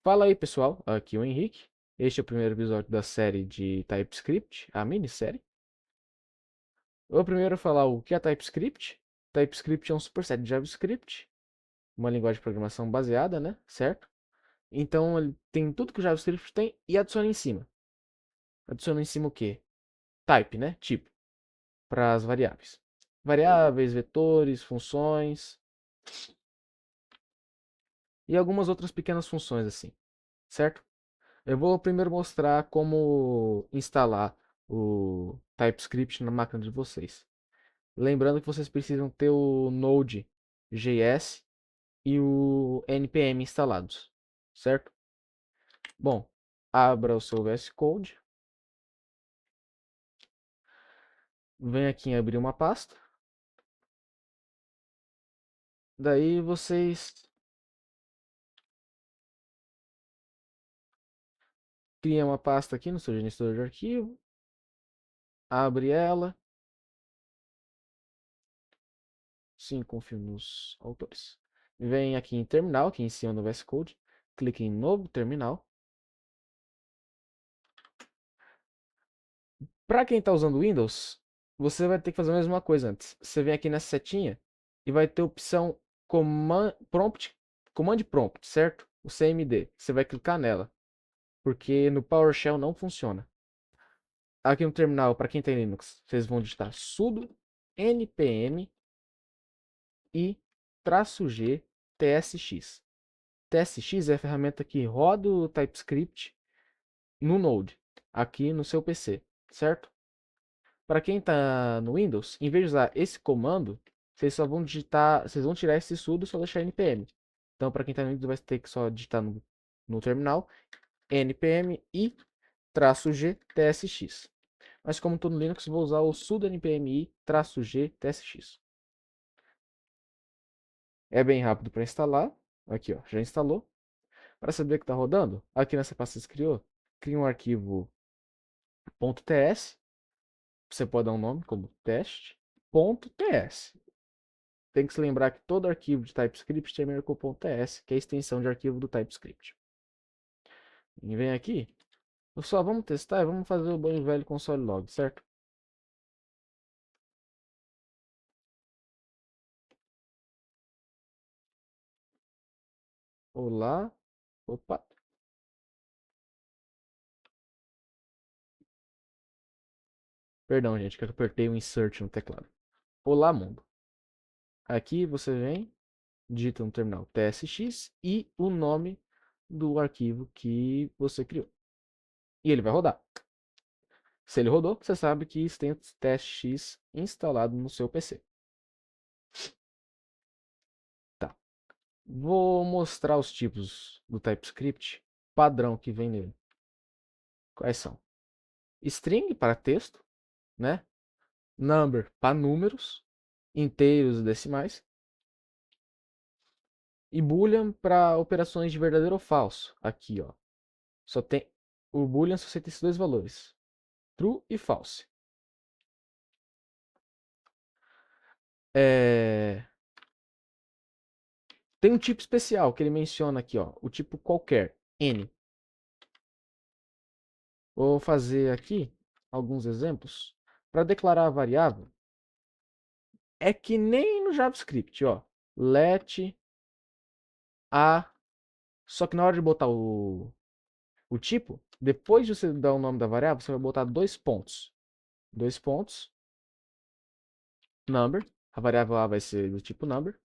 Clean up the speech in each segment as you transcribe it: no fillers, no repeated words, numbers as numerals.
Fala aí, pessoal. Aqui é o Henrique. Este é o primeiro episódio da série de TypeScript, a minissérie. Eu vou primeiro falar o que é TypeScript. TypeScript é um superset de JavaScript, uma linguagem de programação baseada, né? Certo? Então ele tem tudo que o JavaScript tem e adiciona em cima. Adiciona em cima o quê? Type, né? Tipo, para as variáveis. Variáveis, vetores, funções e algumas outras pequenas funções assim, certo? Eu vou primeiro mostrar como instalar o TypeScript na máquina de vocês. Lembrando que vocês precisam ter o Node.js e o npm instalados, certo? Bom, abra o seu VS Code, vem aqui em abrir uma pasta, daí vocês criam uma pasta aqui no seu gerenciador de arquivo, abre ela, sim, confio nos autores. Vem aqui em terminal, aqui em cima do VS Code, clique em novo terminal. Para quem está usando Windows, você vai ter que fazer a mesma coisa antes. Você vem aqui nessa setinha e vai ter a opção Command Prompt, certo? O CMD. Você vai clicar nela, porque no PowerShell não funciona. Aqui no terminal, para quem tem Linux, vocês vão digitar sudo npm e -g tsx. TSX é a ferramenta que roda o TypeScript no Node, aqui no seu PC, certo? Para quem está no Windows, em vez de usar esse comando, vocês só vão digitar, vocês vão tirar esse sudo e só deixar npm. Então, para quem está no Windows, vai ter que só digitar no terminal npm i -g tsx. Mas como estou no Linux, vou usar o sudo npm i -g tsx. É bem rápido para instalar. Aqui, ó, já instalou. Para saber que está rodando, aqui nessa pasta que você criou, cria um arquivo .ts. Você pode dar um nome como teste.ts. Tem que se lembrar que todo arquivo de TypeScript termina com .ts, que é a extensão de arquivo do TypeScript. E vem aqui, só vamos testar e vamos fazer o bom e velho console log, certo? Olá, opa, perdão gente, que eu apertei o insert no teclado. Olá mundo. Aqui você vem, digita no terminal tsx e o nome do arquivo que você criou. E ele vai rodar. Se ele rodou, você sabe que tem o teste.x instalado no seu PC. Tá. Vou mostrar os tipos do TypeScript padrão que vem nele. Quais são? String para texto, né? Number para números, inteiros e decimais. E Boolean para operações de verdadeiro ou falso. Aqui, ó. Só tem o Boolean só tem esses dois valores: true e false. É... Tem um tipo especial que ele menciona aqui, ó. O tipo qualquer, n. Vou fazer aqui alguns exemplos. Para declarar a variável, é que nem no JavaScript, ó. Let a. Só que na hora de botar o tipo, depois de você dar o nome da variável, você vai botar dois pontos. Dois pontos, number. A variável A vai ser do tipo number.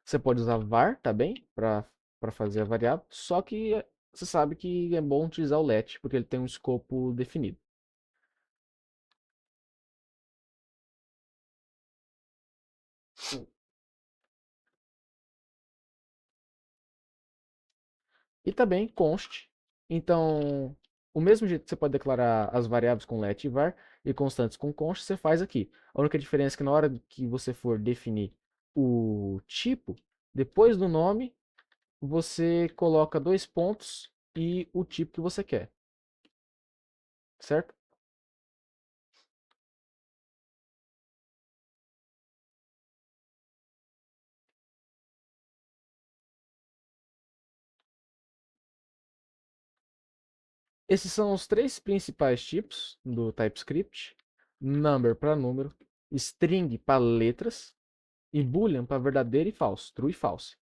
Você pode usar var também para fazer a variável. Só que você sabe que é bom utilizar o let, porque ele tem um escopo definido. E também const. Então, o mesmo jeito que você pode declarar as variáveis com let e var e constantes com const, você faz aqui. A única diferença é que na hora que você for definir o tipo, depois do nome, você coloca dois pontos e o tipo que você quer, certo? Esses são os três principais tipos do TypeScript: number para número, string para letras e boolean para verdadeiro e falso, true e false.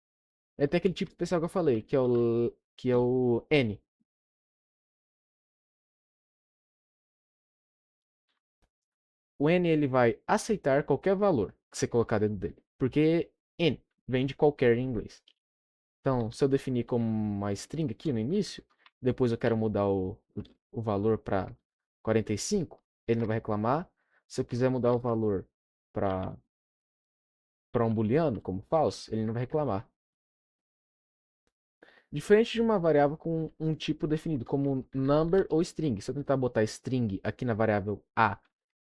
Aí tem aquele tipo especial que eu falei, que é o N. O N ele vai aceitar qualquer valor que você colocar dentro dele, porque N vem de qualquer em inglês. Então, se eu definir como uma string aqui no início, depois eu quero mudar o valor para 45, ele não vai reclamar. Se eu quiser mudar o valor para um booleano, como false, ele não vai reclamar. Diferente de uma variável com um tipo definido, como number ou string. Se eu tentar botar string aqui na variável A,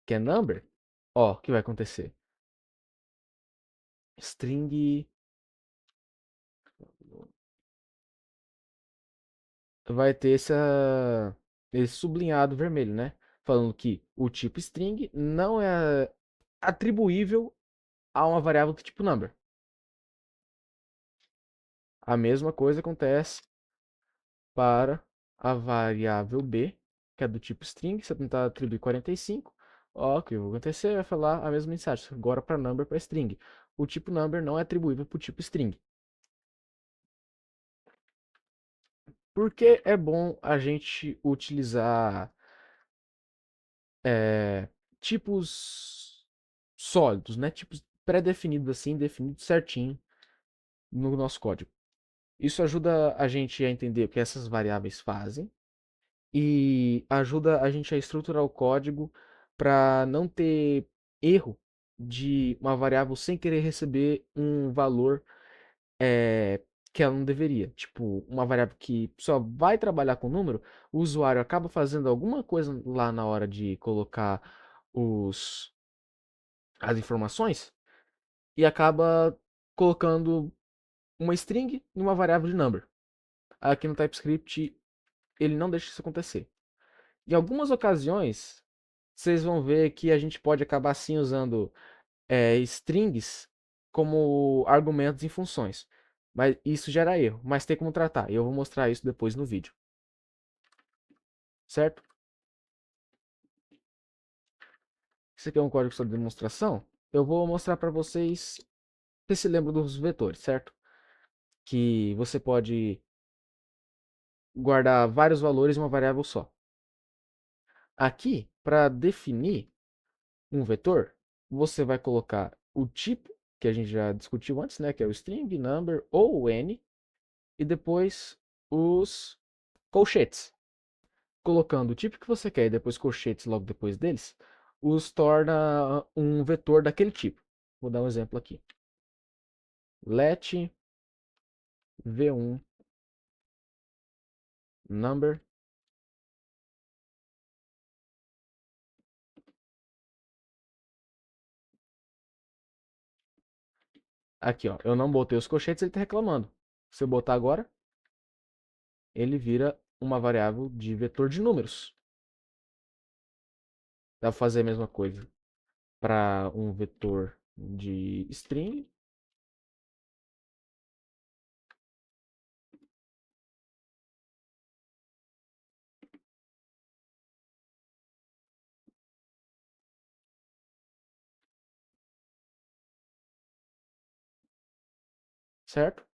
que é number, ó, o que vai acontecer? String vai ter esse sublinhado vermelho, né? Falando que o tipo string não é atribuível a uma variável do tipo number. A mesma coisa acontece para a variável b, que é do tipo string. Se eu tentar atribuir 45, ó, o que vai acontecer? Vai falar a mesma mensagem, agora para number para string. O tipo number não é atribuível para o tipo string. Por que é bom a gente utilizar tipos sólidos, né? Tipos pré-definidos assim, definidos certinho no nosso código? Isso ajuda a gente a entender o que essas variáveis fazem e ajuda a gente a estruturar o código para não ter erro de uma variável sem querer receber um valor que ela não deveria. Tipo, uma variável que só vai trabalhar com número, o usuário acaba fazendo alguma coisa lá na hora de colocar as informações e acaba colocando uma string numa variável de number. Aqui no TypeScript ele não deixa isso acontecer. Em algumas ocasiões, vocês vão ver que a gente pode acabar sim usando strings como argumentos em funções. Mas isso gera erro, mas tem como tratar. E eu vou mostrar isso depois no vídeo. Certo? Esse aqui é um código de demonstração. Eu vou mostrar para vocês. Vocês se lembram dos vetores, certo? Que você pode guardar vários valores em uma variável só. Aqui, para definir um vetor, você vai colocar o tipo, que a gente já discutiu antes, né, que é o string, number ou o n, e depois os colchetes. Colocando o tipo que você quer e depois colchetes logo depois deles, os torna um vetor daquele tipo. Vou dar um exemplo aqui. Let v1 number. Aqui, ó, eu não botei os colchetes, ele está reclamando. Se eu botar agora, ele vira uma variável de vetor de números. Dá para fazer a mesma coisa para um vetor de string, certo?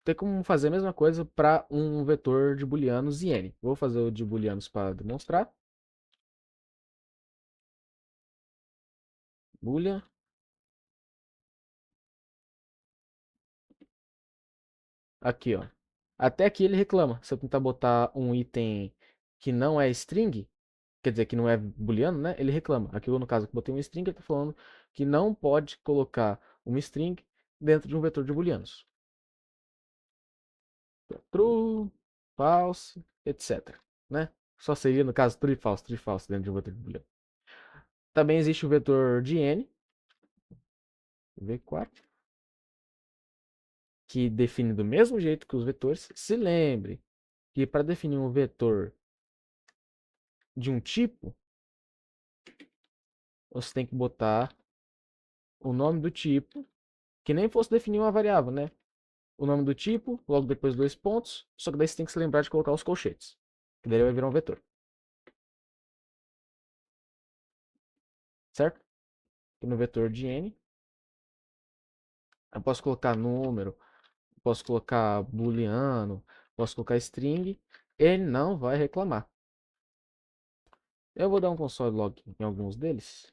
Tem como fazer a mesma coisa para um vetor de booleanos e n. Vou fazer o de booleanos para demonstrar. Boolean. Aqui, ó. Até aqui ele reclama. Se eu tentar botar um item que não é string, quer dizer, que não é booleano, né? Ele reclama. Aqui, no caso, que eu botei um string, ele está falando que não pode colocar uma string dentro de um vetor de booleanos. True, false, etc. Né? Só seria, no caso, true e false dentro de um vetor de booleano. Também existe o vetor de n, v4, que define do mesmo jeito que os vetores. Se lembre que para definir um vetor de um tipo, você tem que botar o nome do tipo, que nem fosse definir uma variável, né? O nome do tipo, logo depois dois pontos, só que daí você tem que se lembrar de colocar os colchetes. Que daí ele vai virar um vetor. Certo? Aqui no vetor de n, eu posso colocar número, posso colocar booleano, posso colocar string. Ele não vai reclamar. Eu vou dar um console log em alguns deles.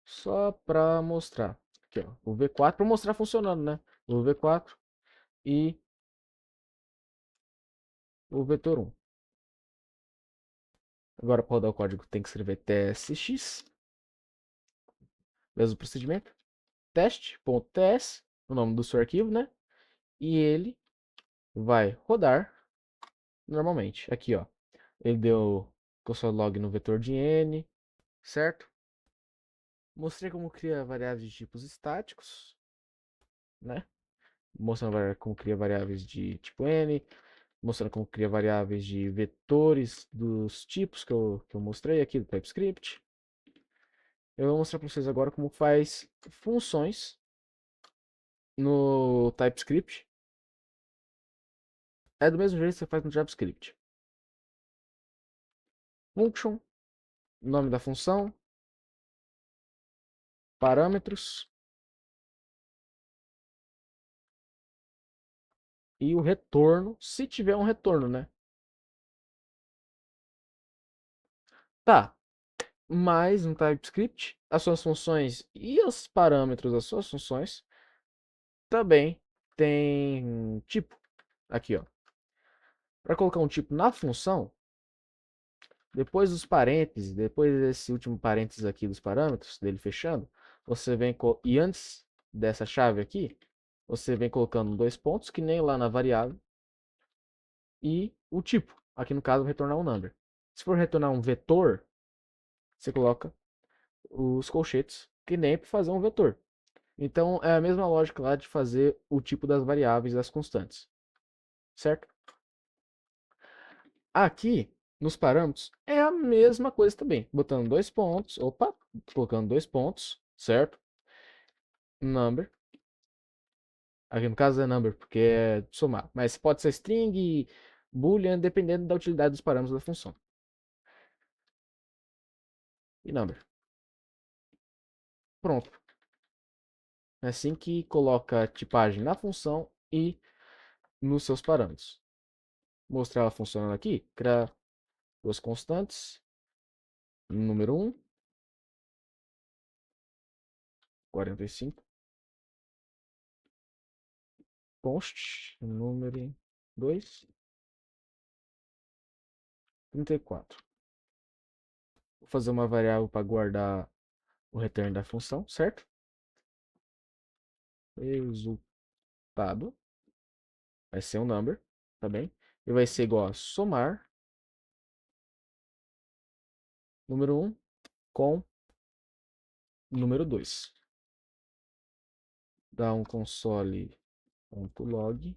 Só para mostrar. Aqui, ó, o V4 para mostrar funcionando, né? O V4 e o vetor 1. Agora, para rodar o código, tem que escrever tsx. Mesmo procedimento. Teste.ts, o nome do seu arquivo, né? E ele vai rodar normalmente. Aqui, ó. Ele deu console log no vetor de n, certo? Mostrei como cria variáveis de tipos estáticos, né? Mostrando como cria variáveis de tipo n, mostrando como cria variáveis de vetores dos tipos que eu mostrei aqui do TypeScript. Eu vou mostrar para vocês agora como faz funções no TypeScript. É do mesmo jeito que você faz no JavaScript. Function, nome da função, parâmetros e o retorno, se tiver um retorno, né? Tá, mas no TypeScript, as suas funções e os parâmetros das suas funções também tem tipo. Aqui, ó. Para colocar um tipo na função, depois dos parênteses, depois desse último parênteses aqui dos parâmetros, dele fechando, você vem e antes dessa chave aqui, você vem colocando dois pontos, que nem lá na variável, e o tipo. Aqui no caso, retornar um number. Se for retornar um vetor, você coloca os colchetes, que nem para fazer um vetor. Então, é a mesma lógica lá de fazer o tipo das variáveis das constantes. Certo? Aqui, nos parâmetros, é a mesma coisa também. Botando dois pontos, opa, colocando dois pontos, certo? Number. Aqui no caso é number, porque é somar. Mas pode ser string, boolean, dependendo da utilidade dos parâmetros da função. E number. Pronto. É assim que coloca a tipagem na função e nos seus parâmetros. Mostrar ela funcionando aqui. Criar duas constantes. Número 1. 45. Const. Número 2. 34. Vou fazer uma variável para guardar o return da função, certo? Resultado vai ser um number, tá bem? E vai ser igual a somar número 1 com número 2. Dá um console.log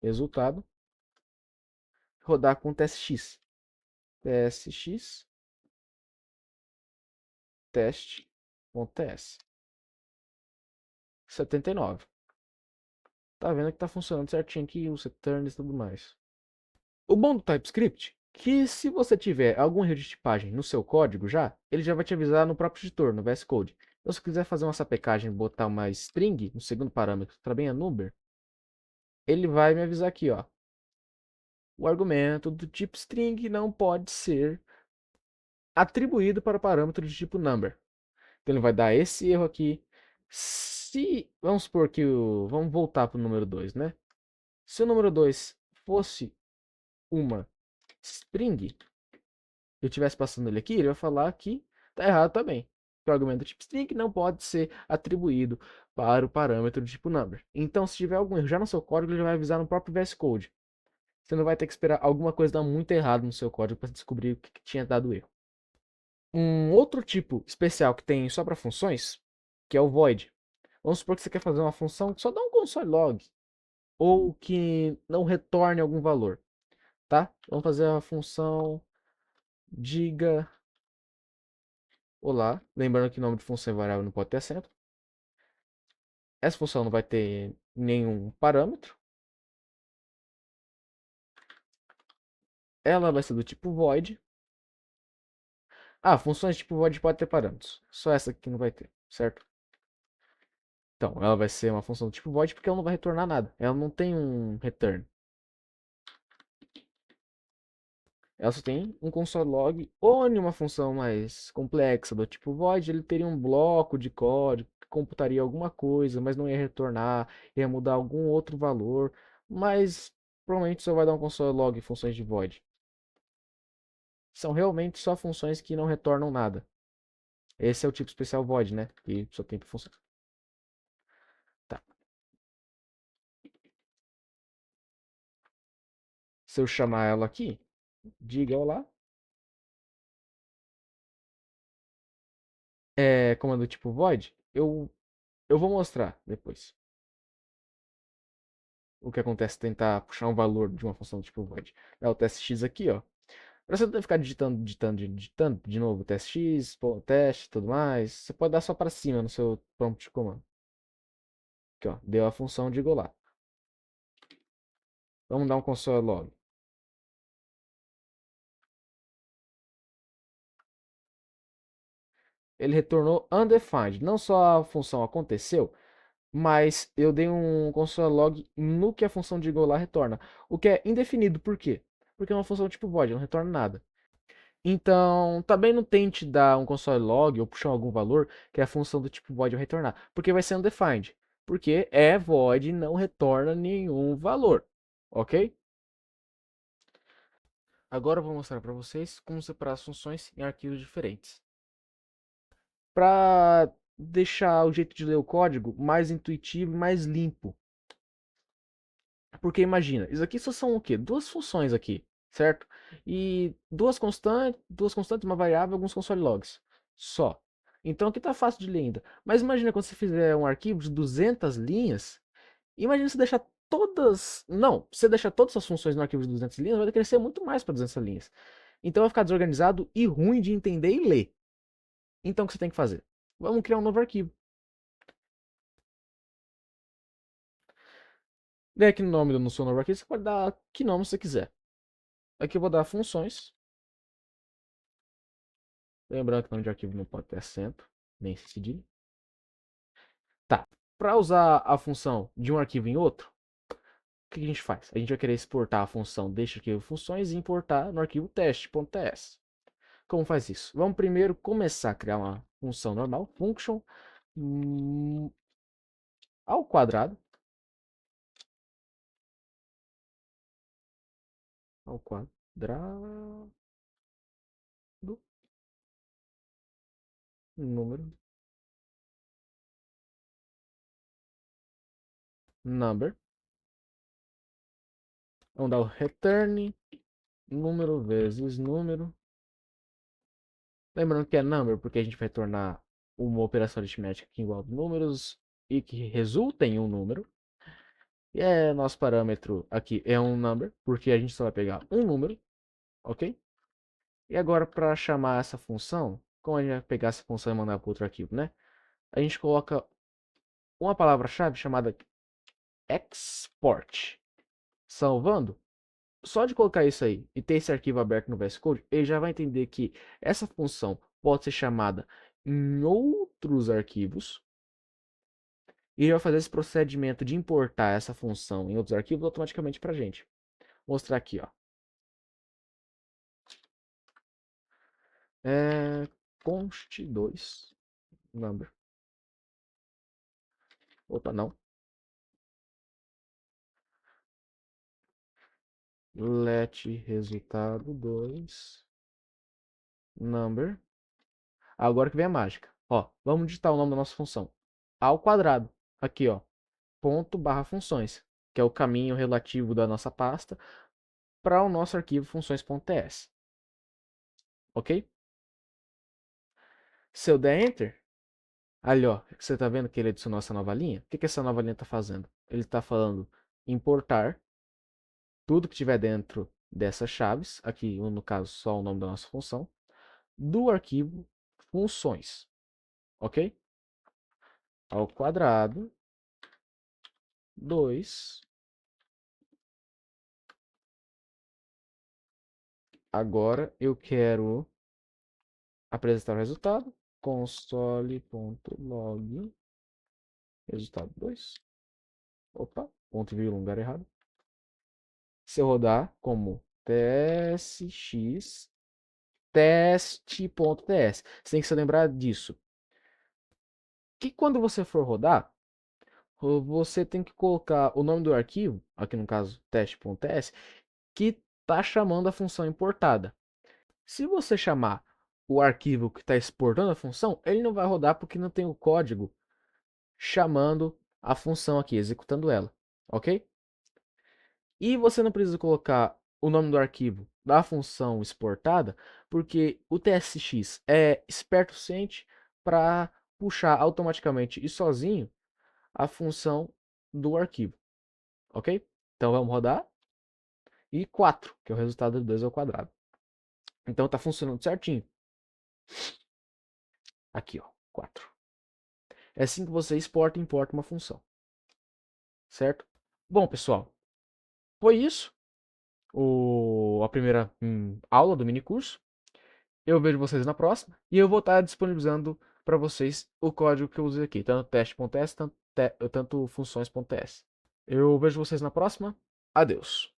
resultado. Rodar com tsx. tsx teste.ts 79. Tá vendo que tá funcionando certinho aqui os returns e tudo mais. O bom do TypeScript que se você tiver algum erro de tipagem no seu código já, ele já vai te avisar no próprio editor, no VS Code. Então, se quiser fazer uma sapecagem e botar uma string no segundo parâmetro, também é number, ele vai me avisar aqui, ó. O argumento do tipo string não pode ser atribuído para o parâmetro de tipo number. Então, ele vai dar esse erro aqui. Se, vamos supor que vamos voltar para o número 2, né? Se o número 2 fosse uma string, eu estivesse passando ele aqui, ele vai falar que tá errado também. Que o argumento do tipo string não pode ser atribuído para o parâmetro do tipo number. Então, se tiver algum erro já no seu código, ele vai avisar no próprio VS Code. Você não vai ter que esperar alguma coisa dar muito errado no seu código para descobrir o que tinha dado erro. Um outro tipo especial que tem só para funções, que é o void. Vamos supor que você quer fazer uma função que só dá um console log, ou que não retorne algum valor, tá? Vamos fazer a função diga olá. Lembrando que o nome de função é variável não pode ter acento. Essa função não vai ter nenhum parâmetro. ela vai ser do tipo void. Ah, funções tipo void pode ter parâmetros. Só essa aqui não vai ter, certo? Então, ela vai ser uma função do tipo void porque ela não vai retornar nada. Ela não tem um return. Ela só tem um console log ou em uma função mais complexa do tipo void, ele teria um bloco de código que computaria alguma coisa, mas não ia retornar, ia mudar algum outro valor, mas provavelmente só vai dar um console log em funções de void. São realmente só funções que não retornam nada. Esse é o tipo especial void, né? Que só tem função. Tá. Se eu chamar ela aqui, diga olá. É comando tipo void, eu vou mostrar depois o que acontece se tentar puxar um valor de uma função do tipo void. É o teste x aqui, ó. Pra você não ficar digitando de novo teste x, teste e tudo mais, você pode dar só para cima no seu prompt de comando. Aqui, ó, deu a função de lá. Vamos dar um console log. Ele retornou undefined. Não só a função aconteceu, mas eu dei um console log no que a função de lá retorna. O que é indefinido, por quê? Porque é uma função tipo void, não retorna nada. Então, também não tente dar um console log ou puxar algum valor que é a função do tipo void vai retornar, porque vai ser undefined. Porque é void e não retorna nenhum valor, ok? Agora eu vou mostrar para vocês como separar as funções em arquivos diferentes. Para deixar o jeito de ler o código mais intuitivo e mais limpo. Porque imagina, isso aqui só são o quê? Duas funções aqui, certo? E duas constantes, uma variável, alguns console logs. Só. Então aqui tá fácil de ler ainda. Mas imagina quando você fizer um arquivo de 200 linhas, imagina você deixar todas, não, você deixar todas as funções no arquivo de 200 linhas, vai crescer muito mais para 200 linhas. Então vai ficar desorganizado e ruim de entender e ler. Então o que você tem que fazer? Vamos criar um novo arquivo. Vem aqui no nome do seu novo arquivo, você pode dar que nome você quiser. Aqui eu vou dar funções. Lembrando que o nome de arquivo não pode ter acento, nem cedilha. Tá. Para usar a função de um arquivo em outro, o que a gente faz? A gente vai querer exportar a função deste arquivo funções e importar no arquivo teste.ts. Como faz isso? Vamos primeiro começar a criar uma função normal, function ao quadrado, ao quadrado, número, number. Vamos dar o return número vezes número. Lembrando que é number porque a gente vai retornar uma operação aritmética que envolve números e que resulta em um número. E nosso parâmetro aqui é um number, porque a gente só vai pegar um número, ok? E agora para chamar essa função, como a gente vai pegar essa função e mandar para outro arquivo, né? A gente coloca uma palavra-chave chamada export. Salvando, só de colocar isso aí e ter esse arquivo aberto no VS Code, ele já vai entender que essa função pode ser chamada em outros arquivos e ele vai fazer esse procedimento de importar essa função em outros arquivos automaticamente para a gente. Vou mostrar aqui, ó. Const2 number. Opa, não. Let resultado 2 number. Agora que vem a mágica. Ó, vamos digitar o nome da nossa função. Ao quadrado. Aqui, ó. Ponto barra funções, que é o caminho relativo da nossa pasta para o nosso arquivo funções.ts. Ok? Se eu der Enter, ali ó, você está vendo que ele adicionou essa nova linha? O que essa nova linha está fazendo? Ele está falando importar tudo que tiver dentro dessas chaves, aqui no caso só o nome da nossa função, do arquivo funções. Ok? Ao quadrado 2 Agora eu quero apresentar o resultado. Console.log resultado 2. Opa, ponto e vírgula no lugar errado. Se eu rodar como tsx teste.ts, você tem que se lembrar disso. Que quando você for rodar, você tem que colocar o nome do arquivo, aqui no caso teste.ts, que está chamando a função importada. Se você chamar o arquivo que está exportando a função, ele não vai rodar porque não tem o código chamando a função aqui, executando ela, ok? E você não precisa colocar o nome do arquivo da função exportada, porque o TSX é esperto o suficiente para puxar automaticamente e sozinho a função do arquivo, ok? Então vamos rodar. E 4, que é o resultado de 2 ao quadrado. Então está funcionando certinho. Aqui, ó, 4. É assim que você exporta e importa uma função. Certo? Bom, pessoal, foi isso. A primeira aula do mini curso. Eu vejo vocês na próxima. E eu vou estar disponibilizando para vocês o código que eu usei aqui. Tanto teste.s, tanto funções.ts. Eu vejo vocês na próxima. Adeus.